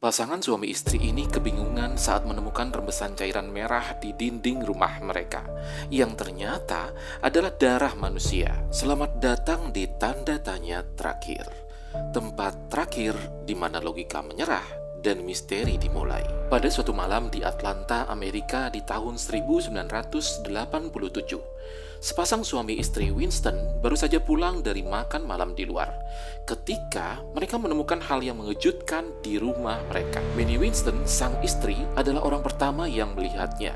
Pasangan suami istri ini kebingungan saat menemukan rembesan cairan merah di dinding rumah mereka, yang ternyata adalah darah manusia. Selamat datang di tanda tanya terakhir. Tempat terakhir di mana logika menyerah dan misteri dimulai. Pada suatu malam di Atlanta, Amerika di tahun 1987, sepasang suami istri Winston baru saja pulang dari makan malam di luar ketika mereka menemukan hal yang mengejutkan di rumah mereka. Minnie Winston, sang istri, adalah orang pertama yang melihatnya.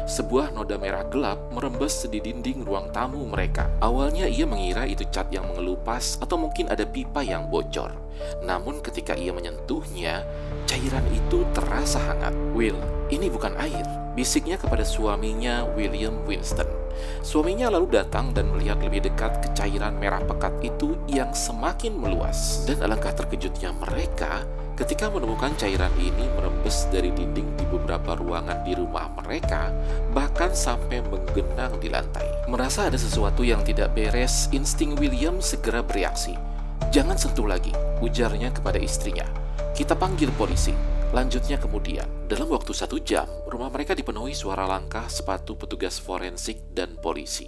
Sebuah noda merah gelap merembes di dinding ruang tamu mereka. Awalnya ia mengira itu cat yang mengelupas atau mungkin ada pipa yang bocor. Namun ketika ia menyentuhnya, cairan itu terasa hangat. "Will, ini bukan air," bisiknya kepada suaminya, William Winston. Suaminya lalu datang dan melihat lebih dekat ke cairan merah pekat itu yang semakin meluas. Dan alangkah terkejutnya mereka ketika menemukan cairan ini merembes dari dinding di beberapa ruangan di rumah mereka, bahkan sampai menggenang di lantai. Merasa ada sesuatu yang tidak beres, insting William segera bereaksi. "Jangan sentuh lagi," ujarnya kepada istrinya. "Kita panggil polisi." Lanjutnya kemudian, dalam waktu 1 jam, rumah mereka dipenuhi suara langkah sepatu petugas forensik dan polisi.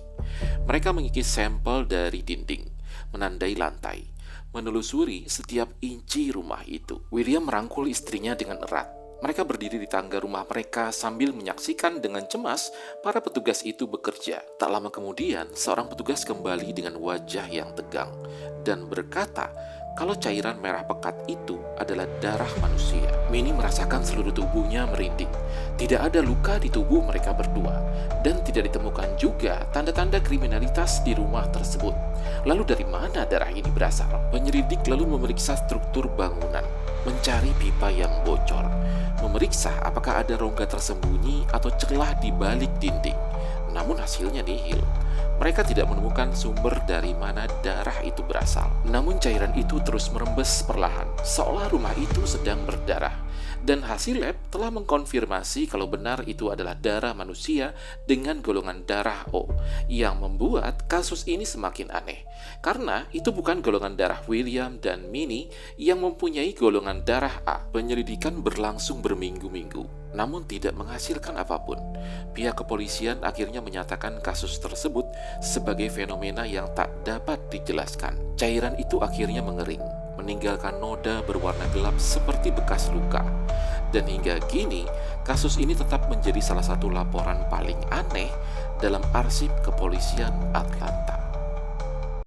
Mereka mengikis sampel dari dinding, menandai lantai, menelusuri setiap inci rumah itu. William merangkul istrinya dengan erat. Mereka berdiri di tangga rumah mereka sambil menyaksikan dengan cemas para petugas itu bekerja. Tak lama kemudian, seorang petugas kembali dengan wajah yang tegang dan berkata kalau cairan merah pekat itu adalah darah manusia. Minnie merasakan seluruh tubuhnya merinding. Tidak ada luka di tubuh mereka berdua, dan tidak ditemukan juga tanda-tanda kriminalitas di rumah tersebut. Lalu dari mana darah ini berasal? Penyelidik lalu memeriksa struktur bangunan, mencari pipa yang bocor, memeriksa apakah ada rongga tersembunyi atau celah di balik dinding. Namun hasilnya nihil. Mereka tidak menemukan sumber dari mana darah itu berasal. Namun cairan itu terus merembes perlahan, seolah rumah itu sedang berdarah. Dan hasil lab telah mengkonfirmasi kalau benar itu adalah darah manusia dengan golongan darah O, yang membuat kasus ini semakin aneh. Karena itu bukan golongan darah William dan Minnie yang mempunyai golongan darah A. Penyelidikan berlangsung berminggu-minggu, namun tidak menghasilkan apapun. Pihak kepolisian akhirnya menyatakan kasus tersebut sebagai fenomena yang tak dapat dijelaskan. Cairan itu akhirnya mengering, meninggalkan noda berwarna gelap seperti bekas luka. Dan hingga kini, kasus ini tetap menjadi salah satu laporan paling aneh dalam arsip kepolisian Atlanta.